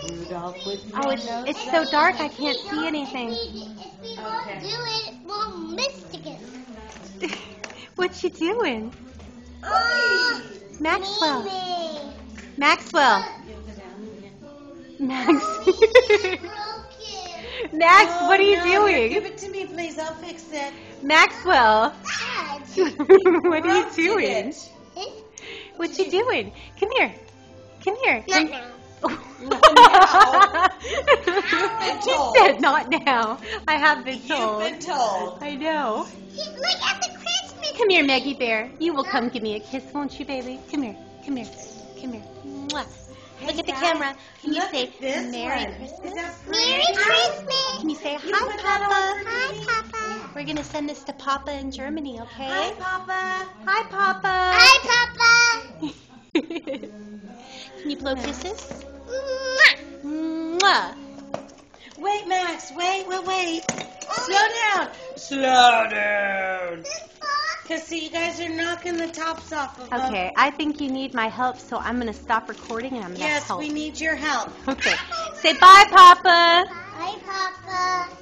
Rudolph with Oh, it's so dark I can't see anything. If we don't do it, we'll miss again. What you doing? Oh, Maxwell. Mimi. Maxwell. Max. Broken. Max, what are you Give doing? it to me, please. I'll fix it. Maxwell. Dad. What are you Rusted doing? it. What you doing? Come here. Come here. Not now. been She told. said not now. I have been You've told. been told. I know. Look at the Christmas. Come here, Maggie Bear. You will come give me a kiss, won't you, baby? Come here. Come here. Come here. Mwah. Look at the guys, camera. Can you look say at this Merry one. Christmas? Is that Merry pretty? Christmas. Can you say You hi, put that Papa? on for Hi, me? Papa. We're gonna send this to Papa in Germany, okay? Hi, Papa. Hi, Papa. Hi, Papa. Can you blow kisses? Mwah. Mwah. Wait, Max. Wait. Slow down. Slow down. Because, see, you guys are knocking the tops off of them. Okay, I think you need my help, so I'm gonna stop recording and I'm gonna Yes, help. we need your help. Okay. Say bye, Papa. Hi, Papa.